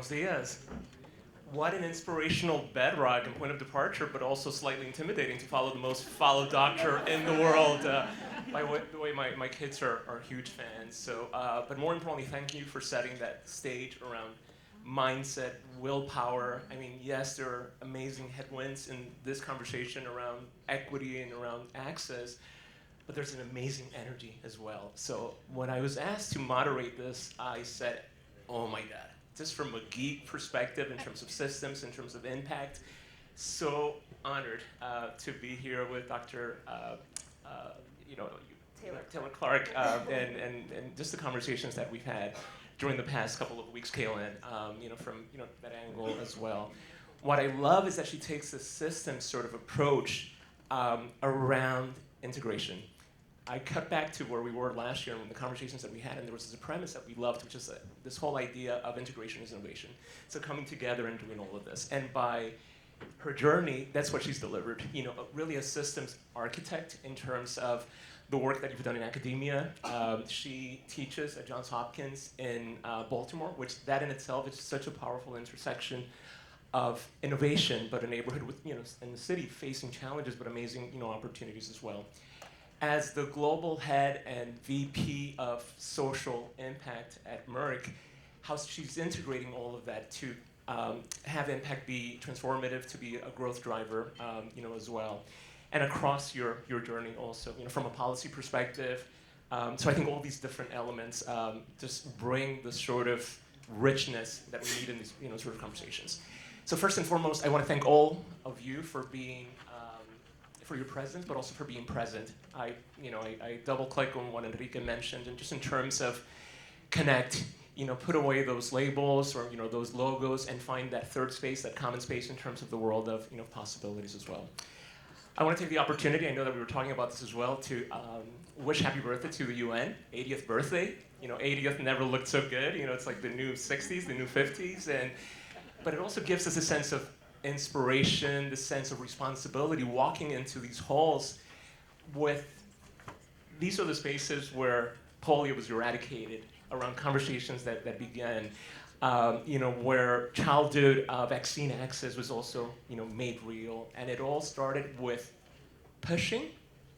Buenos dias. What an inspirational bedrock and point of departure, but also slightly intimidating to follow the most followed doctor in the world. By the way, my kids are huge fans. So, but more importantly, thank you for setting that stage around mindset, willpower. I mean, yes, there are amazing headwinds in this conversation around equity and around access, but there's an amazing energy as well. So when I was asked to moderate this, I said, oh my God, just from a geek perspective in terms of systems, in terms of impact, so honored to be here with Dr. Taylor Clark, and just the conversations that we've had during the past couple of weeks, Kalahn, from that angle as well. What I love is that she takes a systems sort of approach around integration. I cut back to where we were last year and the conversations that we had, and there was this premise that we loved, which is this whole idea of integration is innovation. So coming together and doing all of this. And by her journey, that's what she's delivered. Really a systems architect in terms of the work that you've done in academia. She teaches at Johns Hopkins in Baltimore, which that in itself is such a powerful intersection of innovation, but a neighborhood with, in the city facing challenges, but amazing, opportunities as well. As the global head and VP of social impact at Merck, how she's integrating all of that to have impact be transformative, to be a growth driver, as well. And across your journey also, from a policy perspective. So I think all these different elements just bring the sort of richness that we need in these, sort of conversations. So first and foremost, I want to thank all of you for being for your presence, but also for being present. I double click on what Enrique mentioned, and just in terms of connect, put away those labels or those logos and find that third space, that common space in terms of the world of possibilities as well. I want to take the opportunity, I know that we were talking about this as well, to wish happy birthday to the UN, 80th birthday. 80th never looked so good. It's like the new 60s, the new 50s, but it also gives us a sense of inspiration, the sense of responsibility, walking into these halls these are the spaces where polio was eradicated, around conversations that began, where childhood vaccine access was also, made real, and it all started with pushing,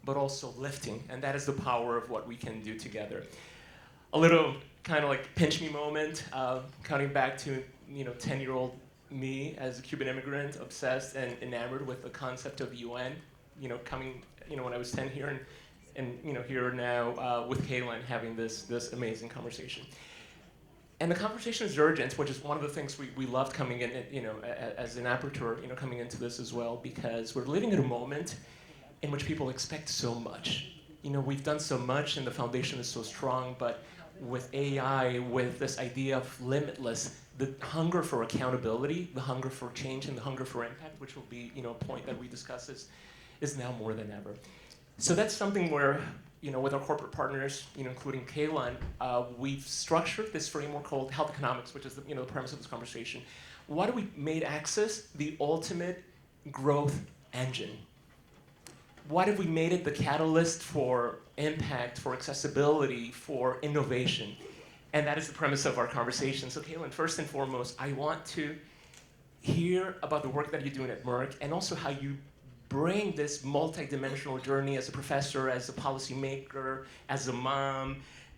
but also lifting, and that is the power of what we can do together. A little kind of like pinch me moment, counting back to 10-year-old me as a Cuban immigrant, obsessed and enamored with the concept of the UN, coming, when I was 10 here, and here now with Kalahn having this amazing conversation. And the conversation is urgent, which is one of the things we loved coming in, as an aperture, coming into this as well, because we're living at a moment in which people expect so much. We've done so much and the foundation is so strong, but with AI, with this idea of limitless, the hunger for accountability, the hunger for change, and the hunger for impact, which will be a point that we discuss, is now more than ever. So that's something where, with our corporate partners, including Kalahn, we've structured this framework called Healthonomics, which is the premise of this conversation. What do we made access the ultimate growth engine? What have we made it the catalyst for impact, for accessibility, for innovation? And that is the premise of our conversation. So Kalahn, first and foremost, I want to hear about the work that you're doing at Merck, and also how you bring this multi-dimensional journey as a professor, as a policymaker, as a mom,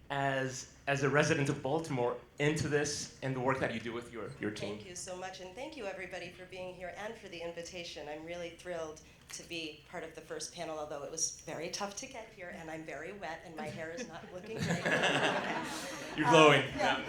as a resident of Baltimore into this and the work that you do with your team. Thank you so much, and thank you everybody for being here and for the invitation. I'm really thrilled to be part of the first panel, although it was very tough to get here, and I'm very wet, and my hair is not looking very good. You're glowing. Yeah.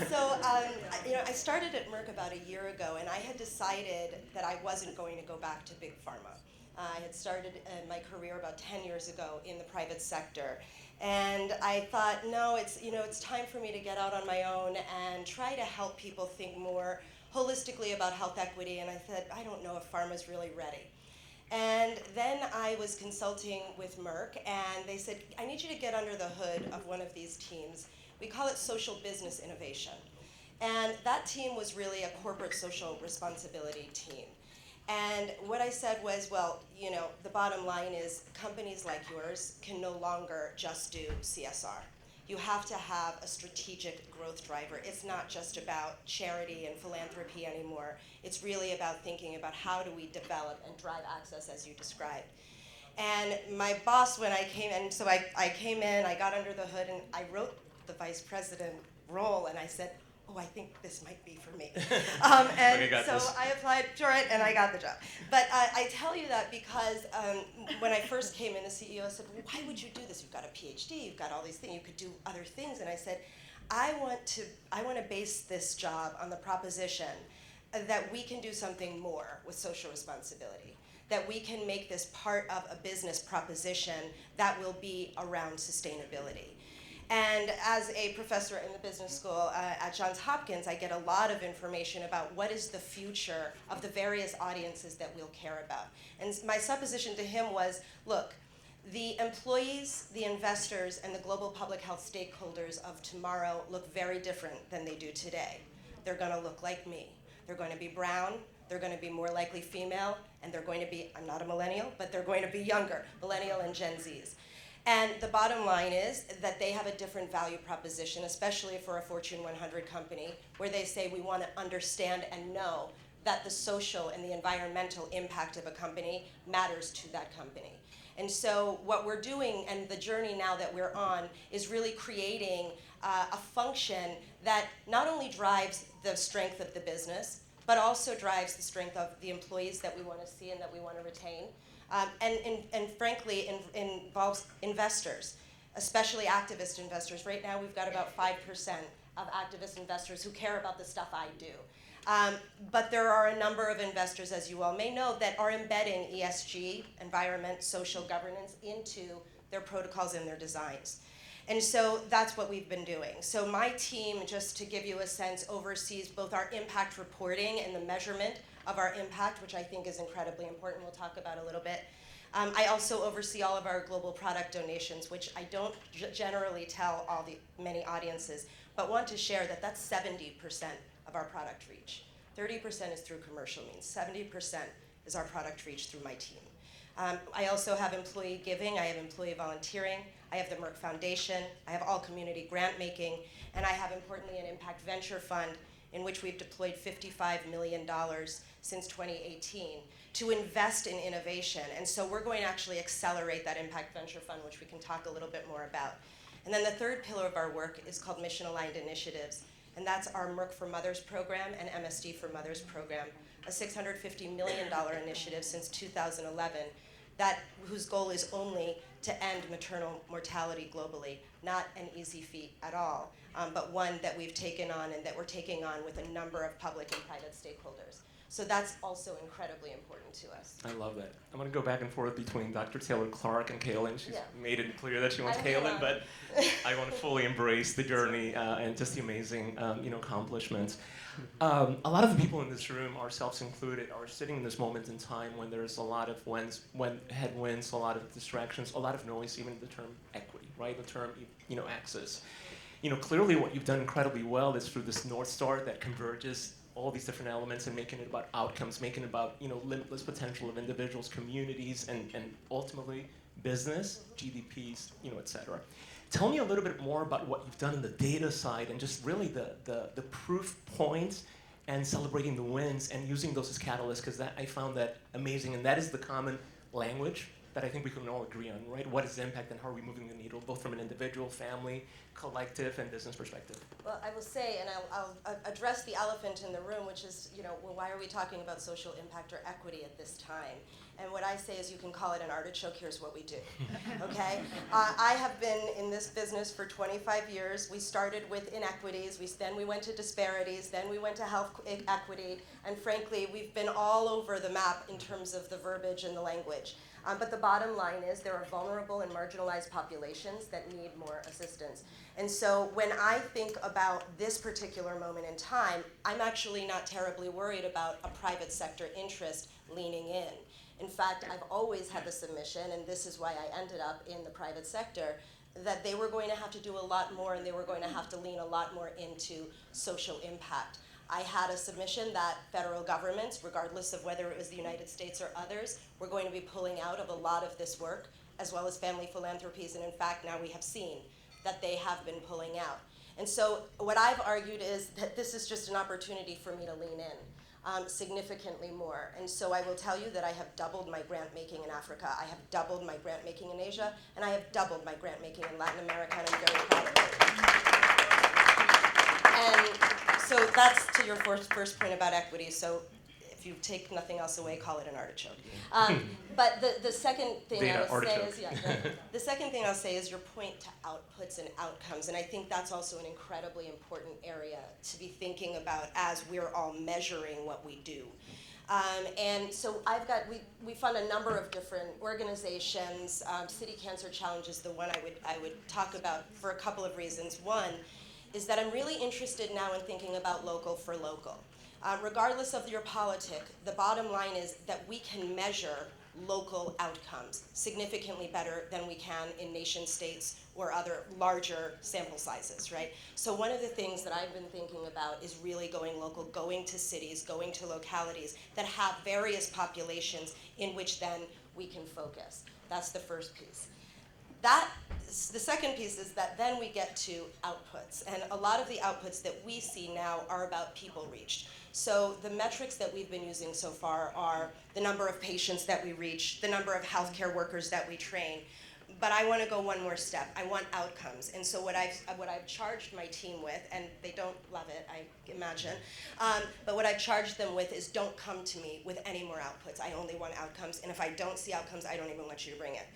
So, I started at Merck about a year ago, and I had decided that I wasn't going to go back to big pharma. I had started my career about 10 years ago in the private sector. And I thought, no, it's time for me to get out on my own and try to help people think more holistically about health equity. And I said, I don't know if pharma's really ready. And then I was consulting with Merck, and they said, I need you to get under the hood of one of these teams. We call it social business innovation. And that team was really a corporate social responsibility team. And what I said was, well, the bottom line is companies like yours can no longer just do CSR. you have to have a strategic growth driver. It's not just about charity and philanthropy anymore. It's really about thinking about how do we develop and drive access as you described. And my boss, when I came in, so I came in, I got under the hood, and I wrote the vice president role, and I said, oh, I think this might be for me. And so I applied for it, and I got the job. But I tell you that because when I first came in, the CEO said, well, why would you do this? You've got a PhD, you've got all these things, you could do other things. And I said, I want to base this job on the proposition that we can do something more with social responsibility, that we can make this part of a business proposition that will be around sustainability. And as a professor in the business school at Johns Hopkins, I get a lot of information about what is the future of the various audiences that we'll care about. And my supposition to him was, look, the employees, the investors, and the global public health stakeholders of tomorrow look very different than they do today. They're going to look like me. They're going to be brown, they're going to be more likely female, and they're going to be, I'm not a millennial, but they're going to be younger, millennial and Gen Zs. And the bottom line is that they have a different value proposition, especially for a Fortune 100 company, where they say we want to understand and know that the social and the environmental impact of a company matters to that company. And so what we're doing, and the journey now that we're on, is really creating a function that not only drives the strength of the business, but also drives the strength of the employees that we want to see and that we want to retain. And frankly, involves investors, especially activist investors. Right now, we've got about 5% of activist investors who care about the stuff I do. But there are a number of investors, as you all may know, that are embedding ESG, environment, social governance, into their protocols and their designs. And so that's what we've been doing. So my team, just to give you a sense, oversees both our impact reporting and the measurement of our impact, which I think is incredibly important. We'll talk about a little bit. I also oversee all of our global product donations, which I don't generally tell all the many audiences, but want to share that that's 70% of our product reach. 30% is through commercial means. 70% is our product reach through my team. I also have employee giving, I have employee volunteering, I have the Merck Foundation, I have all community grant making, and I have, importantly, an impact venture fund in which we've deployed $55 million since 2018 to invest in innovation. And so we're going to actually accelerate that impact venture fund, which we can talk a little bit more about. And then the third pillar of our work is called Mission Aligned Initiatives, and that's our Merck for Mothers program and MSD for Mothers program, a $650 million initiative since 2011 whose goal is only to end maternal mortality globally. Not an easy feat at all, but one that we've taken on and that we're taking on with a number of public and private stakeholders. So that's also incredibly important to us. I love that. I'm going to go back and forth between Dr. Taylor-Clark and Kalahn. She's made it clear that she wants Kalahn, but I want to fully embrace the journey and just the amazing accomplishments. A lot of the people in this room, ourselves included, are sitting in this moment in time when there's a lot of headwinds, a lot of distractions, a lot of noise, even the term equity, right? The term access. Clearly what you've done incredibly well is through this North Star that converges all these different elements and making it about outcomes, making it about limitless potential of individuals, communities, and ultimately business, GDPs, et cetera. Tell me a little bit more about what you've done on the data side and just really the proof points and celebrating the wins and using those as catalysts, because I found that amazing, and that is the common language that I think we can all agree on, right? What is the impact and how are we moving the needle, both from an individual, family, collective, and business perspective? Well, I will say, and I'll address the elephant in the room, which is, well, why are we talking about social impact or equity at this time? And what I say is you can call it an artichoke, here's what we do, okay? I have been in this business for 25 years. We started with inequities, then we went to disparities, then we went to health equity, and frankly, we've been all over the map in terms of the verbiage and the language. But the bottom line is there are vulnerable and marginalized populations that need more assistance. And so when I think about this particular moment in time, I'm actually not terribly worried about a private sector interest leaning in. In fact, I've always had the submission, and this is why I ended up in the private sector, that they were going to have to do a lot more and they were going to have to lean a lot more into social impact. I had a submission that federal governments, regardless of whether it was the United States or others, were going to be pulling out of a lot of this work, as well as family philanthropies. And in fact, now we have seen that they have been pulling out. And so what I've argued is that this is just an opportunity for me to lean in significantly more. And so I will tell you that I have doubled my grant making in Africa, I have doubled my grant making in Asia, and I have doubled my grant making in Latin America, and I'm very proud of it. And so that's to your first point about equity. So if you take nothing else away, call it an artichoke. But the second thing I will say is, the second thing I'll say is your point to outputs and outcomes, and I think that's also an incredibly important area to be thinking about as we're all measuring what we do. And so we fund a number of different organizations. City Cancer Challenge is the one I would talk about for a couple of reasons. One is that I'm really interested now in thinking about local for local. Regardless of your politic, the bottom line is that we can measure local outcomes significantly better than we can in nation states or other larger sample sizes, right? So one of the things that I've been thinking about is really going local, going to cities, going to localities that have various populations in which then we can focus. That's the first piece. The second piece is that then we get to outputs, and a lot of the outputs that we see now are about people reached. So the metrics that we've been using so far are the number of patients that we reach, the number of healthcare workers that we train, but I want to go one more step. I want outcomes, and so what I've charged my team with, and they don't love it, I imagine, but what I've charged them with is don't come to me with any more outputs. I only want outcomes, and if I don't see outcomes, I don't even want you to bring it.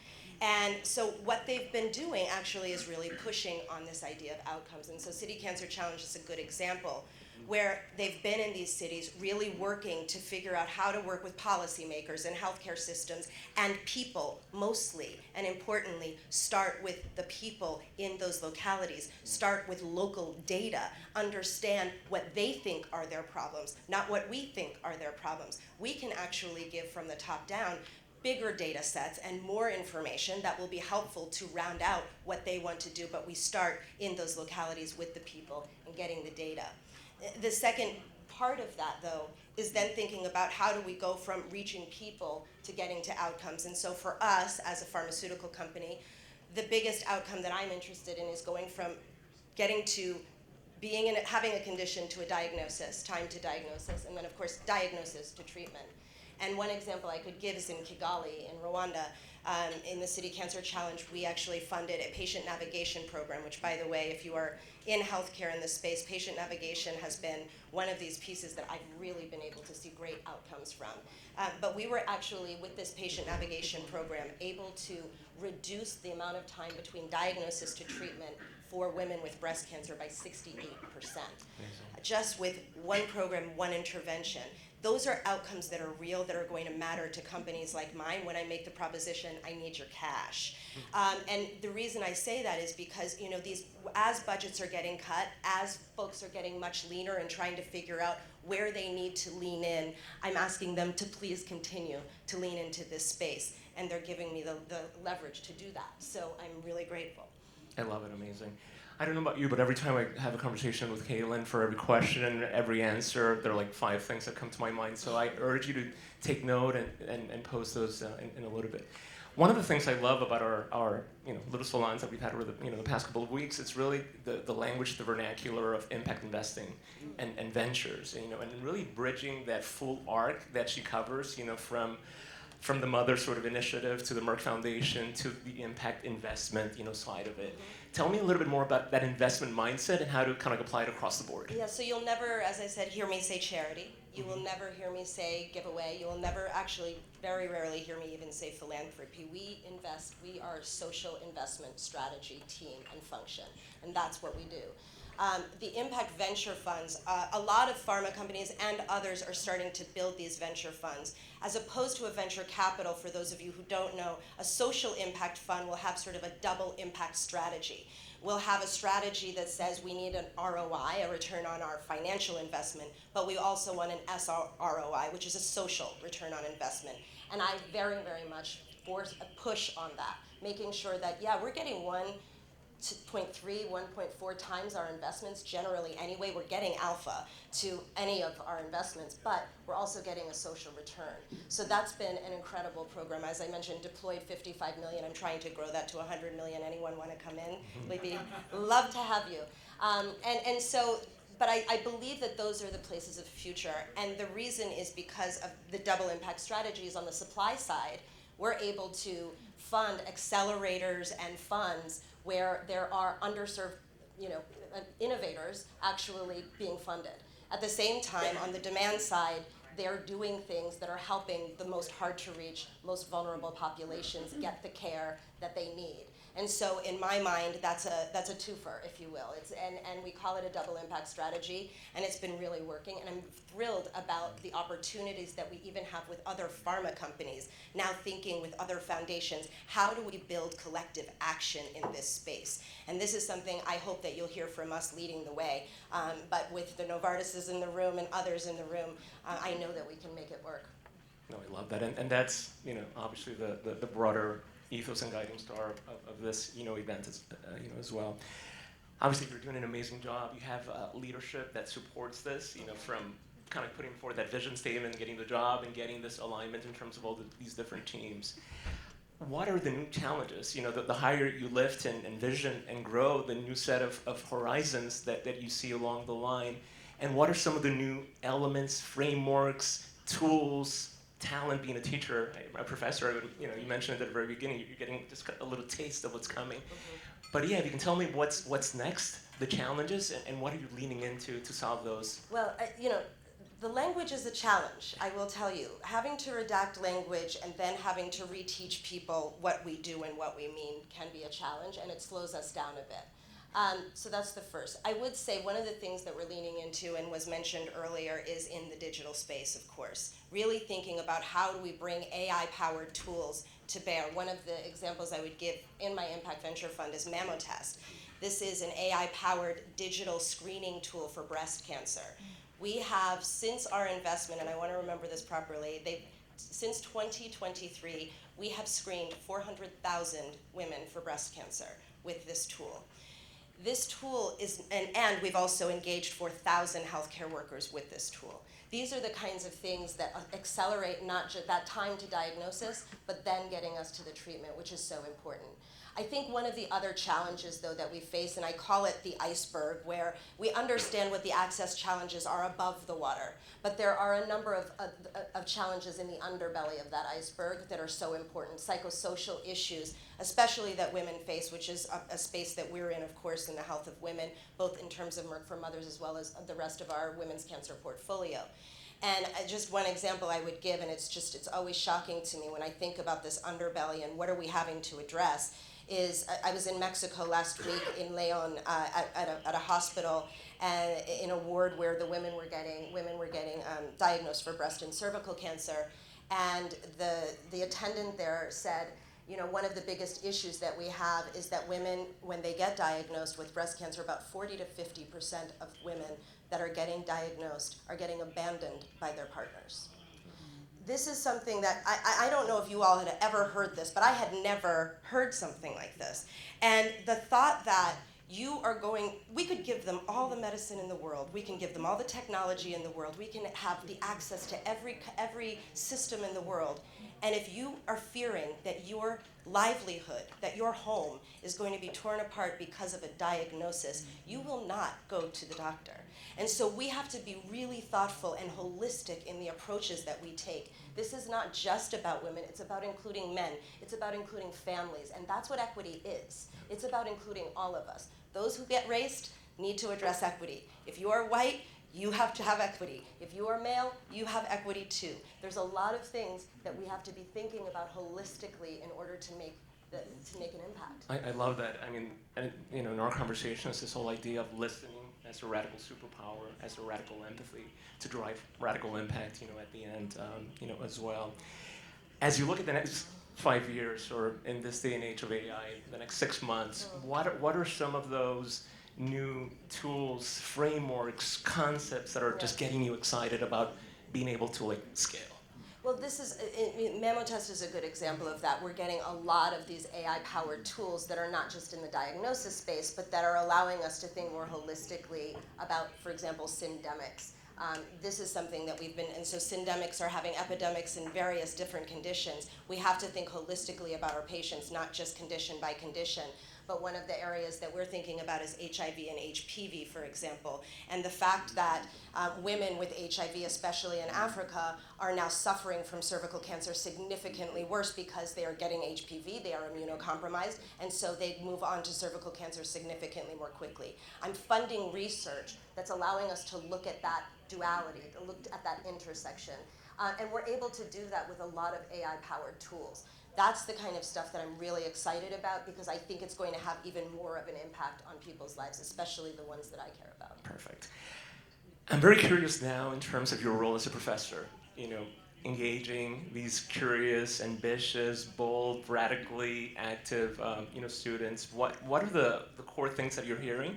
And so what they've been doing actually is really pushing on this idea of outcomes. And so City Cancer Challenge is a good example where they've been in these cities really working to figure out how to work with policymakers and healthcare systems and people mostly, and importantly, start with the people in those localities, start with local data, understand what they think are their problems, not what we think are their problems. We can actually give from the top down bigger data sets and more information that will be helpful to round out what they want to do, but we start in those localities with the people and getting the data. The second part of that, though, is then thinking about how do we go from reaching people to getting to outcomes. And so for us, as a pharmaceutical company, the biggest outcome that I'm interested in is going from getting to having a condition to a diagnosis, time to diagnosis, and then, of course, diagnosis to treatment. And one example I could give is in Kigali, in Rwanda. In the City Cancer Challenge, we actually funded a patient navigation program, which, by the way, if you are in healthcare in this space, patient navigation has been one of these pieces that I've really been able to see great outcomes from. But we were actually, with this patient navigation program, able to reduce the amount of time between diagnosis to treatment for women with breast cancer by 68%. Just with one program, one intervention. Those are outcomes that are real, that are going to matter to companies like mine when I make the proposition, I need your cash. And the reason I say that is because, as budgets are getting cut, as folks are getting much leaner and trying to figure out where they need to lean in, I'm asking them to please continue to lean into this space. And they're giving me the leverage to do that. So I'm really grateful. I love it, amazing. I don't know about you, but every time I have a conversation with Kalahn, for every question and every answer, there are like 5 things that come to my mind. So I urge you to take note and post those in a little bit. One of the things I love about our little salons that we've had over the past couple of weeks, it's really the language, the vernacular of impact investing and ventures, and really bridging that full arc that she covers, from the mother sort of initiative to the Merck Foundation to the impact investment, side of it. Tell me a little bit more about that investment mindset and how to kind of apply it across the board. Yeah, so you'll never, as I said, hear me say charity. You will never hear me say giveaway. You will never actually, very rarely hear me even say philanthropy. We are a social investment strategy team and function, and that's what we do. The impact venture funds, a lot of pharma companies and others are starting to build these venture funds. As opposed to a venture capital, for those of you who don't know, a social impact fund will have sort of a double impact strategy. We'll have a strategy that says we need an ROI, a return on our financial investment, but we also want an SROI, which is a social return on investment. And I very, very much push on that, making sure that, we're getting one 1.4 times our investments generally anyway. We're getting alpha to any of our investments, but we're also getting a social return. So that's been an incredible program. As I mentioned, deployed 55 million. I'm trying to grow that to 100 million. Anyone want to come in? We'd love to have you. But I believe that those are the places of the future. And the reason is because of the double impact strategies on the supply side. We're able to fund accelerators and funds where there are underserved, innovators actually being funded. At the same time, on the demand side, they're doing things that are helping the most hard-to-reach, most vulnerable populations get the care that they need. And so in my mind, that's a twofer, if you will. And we call it a double impact strategy, and it's been really working. And I'm thrilled about the opportunities that we even have with other pharma companies, now thinking with other foundations, how do we build collective action in this space? And this is something I hope that you'll hear from us leading the way. But with the Novartises in the room and others in the room, I know that we can make it work. No, I love that. And that's, obviously the broader ethos and guiding star of this, event as well. Obviously, you're doing an amazing job. You have leadership that supports this, from kind of putting forward that vision statement and getting the job and getting this alignment in terms of all these different teams. What are the new challenges? The higher you lift and vision and grow, the new set of horizons that you see along the line. And what are some of the new elements, frameworks, tools, talent, being a teacher, a professor, you mentioned at the very beginning, you're getting just a little taste of what's coming. Mm-hmm. But yeah, if you can tell me what's next, the challenges, and what are you leaning into to solve those? Well, the language is a challenge, I will tell you. Having to redact language and then having to reteach people what we do and what we mean can be a challenge, and it slows us down a bit. So that's the first. I would say one of the things that we're leaning into and was mentioned earlier is in the digital space, of course. Really thinking about how do we bring AI-powered tools to bear. One of the examples I would give in my Impact Venture Fund is MammoTest. This is an AI-powered digital screening tool for breast cancer. We have, since our investment, and I want to remember this properly, since 2023, we have screened 400,000 women for breast cancer with this tool. This tool is, and we've also engaged 4,000 healthcare workers with this tool. These are the kinds of things that accelerate not just that time to diagnosis, but then getting us to the treatment, which is so important. I think one of the other challenges, though, that we face, and I call it the iceberg, where we understand what the access challenges are above the water, but there are a number of challenges in the underbelly of that iceberg that are so important. Psychosocial issues, especially that women face, which is a space that we're in, of course, in the health of women, both in terms of Merck for Mothers as well as the rest of our women's cancer portfolio. And just one example I would give, and it's always shocking to me when I think about this underbelly and what are we having to address, is I was in Mexico last week in Leon at a hospital and in a ward where the women were getting diagnosed for breast and cervical cancer, and the attendant there said, one of the biggest issues that we have is that women, when they get diagnosed with breast cancer, about 40 to 50% of women that are getting diagnosed are getting abandoned by their partners. This is something that I don't know if you all had ever heard this, but I had never heard something like this. And the thought that we could give them all the medicine in the world, we can give them all the technology in the world, we can have the access to every system in the world, and if you are fearing that your livelihood, that your home is going to be torn apart because of a diagnosis, you will not go to the doctor. And so we have to be really thoughtful and holistic in the approaches that we take. This is not just about women, it's about including men, it's about including families, and that's what equity is. It's about including all of us. Those who get raced need to address equity. If you are white, you have to have equity. If you are male, you have equity too. There's a lot of things that we have to be thinking about holistically in order to make an impact. I love that. I mean, in our conversations, this whole idea of listening as a radical superpower, as a radical empathy to drive radical impact, at the end, as well. As you look at the next 5 years, or in this day and age of AI, the next 6 months, what are some of those new tools, frameworks, concepts that are just getting you excited about being able to scale? Well, this is, MammoTest is a good example of that. We're getting a lot of these AI-powered tools that are not just in the diagnosis space, but that are allowing us to think more holistically about, for example, syndemics. This is something that we've been, and so syndemics are having epidemics in various different conditions. We have to think holistically about our patients, not just condition by condition. But one of the areas that we're thinking about is HIV and HPV, for example. And the fact that women with HIV, especially in Africa, are now suffering from cervical cancer significantly worse because they are getting HPV, they are immunocompromised, and so they move on to cervical cancer significantly more quickly. I'm funding research that's allowing us to look at that duality, to look at that intersection. And we're able to do that with a lot of AI-powered tools. That's the kind of stuff that I'm really excited about because I think it's going to have even more of an impact on people's lives, especially the ones that I care about. Perfect. I'm very curious now in terms of your role as a professor, engaging these curious, ambitious, bold, radically active students. What are the core things that you're hearing?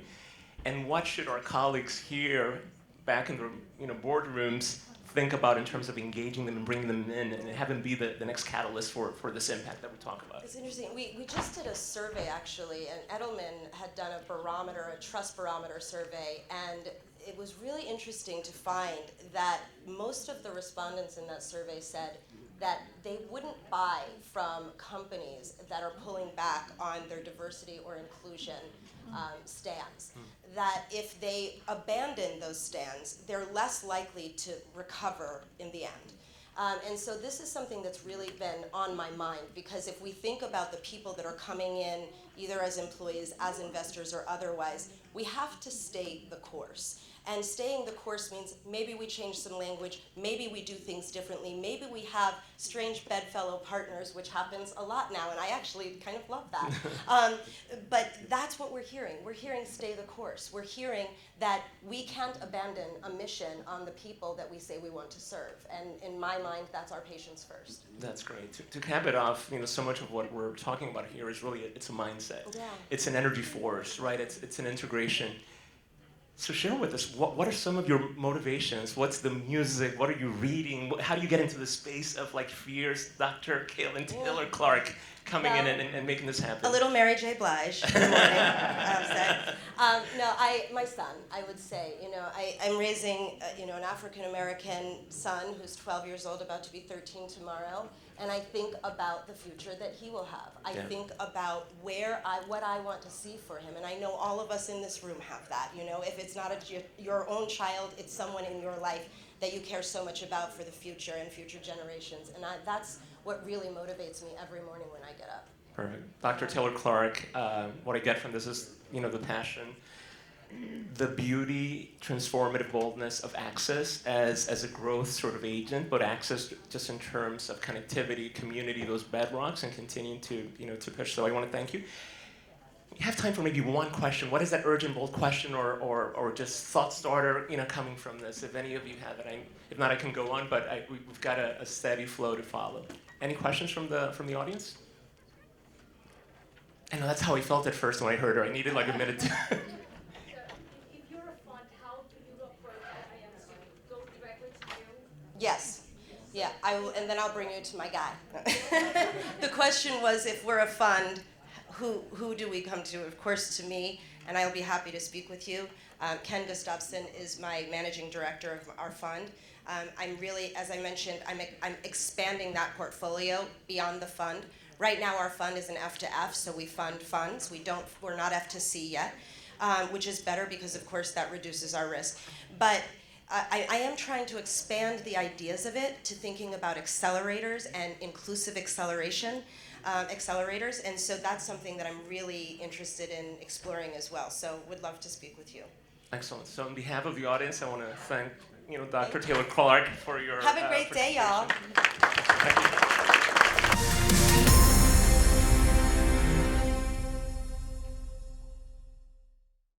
And what should our colleagues here back in the boardrooms think about in terms of engaging them and bringing them in and have them be the next catalyst for this impact that we talk about? It's interesting. We just did a survey, actually, and Edelman had done a trust barometer survey, and it was really interesting to find that most of the respondents in that survey said that they wouldn't buy from companies that are pulling back on their diversity or inclusion stands. That if they abandon those stands, they're less likely to recover in the end. And so this is something that's really been on my mind, because if we think about the people that are coming in, either as employees, as investors, or otherwise, we have to stay the course. And staying the course means maybe we change some language, maybe we do things differently, maybe we have strange bedfellow partners, which happens a lot now, and I actually kind of love that. But that's what we're hearing. We're hearing stay the course. We're hearing that we can't abandon a mission on the people that we say we want to serve. And in my mind, that's our patients first. That's great. To cap it off, so much of what we're talking about here is really, it's a mindset. Yeah. It's an energy force, right? It's an integration. So share with us, what are some of your motivations? What's the music? What are you reading? How do you get into the space of fierce Dr. Kalahn Taylor-Clark coming in and making this happen? A little Mary J. Blige in the morning. My son, I would say, I'm raising, an African-American son who's 12 years old, about to be 13 tomorrow. And I think about the future that he will have. I think about what I want to see for him. And I know all of us in this room have that. If it's not your own child, it's someone in your life that you care so much about for the future and future generations. And that's what really motivates me every morning when I get up. Perfect. Dr. Taylor-Clark, what I get from this is, the passion, the beauty, transformative boldness of access as a growth sort of agent, but access just in terms of connectivity, community, those bedrocks, and continuing to to push. So I want to thank you. You have time for maybe one question. What is that urgent, bold question or just thought starter coming from this? If any of you have it, if not, I can go on. But we've got a steady flow to follow. Any questions from the audience? I know that's how I felt at first when I heard her. I needed like a minute to. Yes. Yeah, I will, and then I'll bring you to my guy. The question was, if we're a fund, who do we come to? Of course, to me, and I'll be happy to speak with you. Ken Gustafson is my managing director of our fund. I'm really, as I mentioned, I'm expanding that portfolio beyond the fund. Right now, our fund is an F to F, so we fund funds. We're not F to C yet, which is better because, of course, that reduces our risk. But I am trying to expand the ideas of it to thinking about accelerators and inclusive acceleration accelerators, and so that's something that I'm really interested in exploring as well. So would love to speak with you. Excellent. So on behalf of the audience, I want to thank Dr. Taylor-Clark for your have a great day, y'all.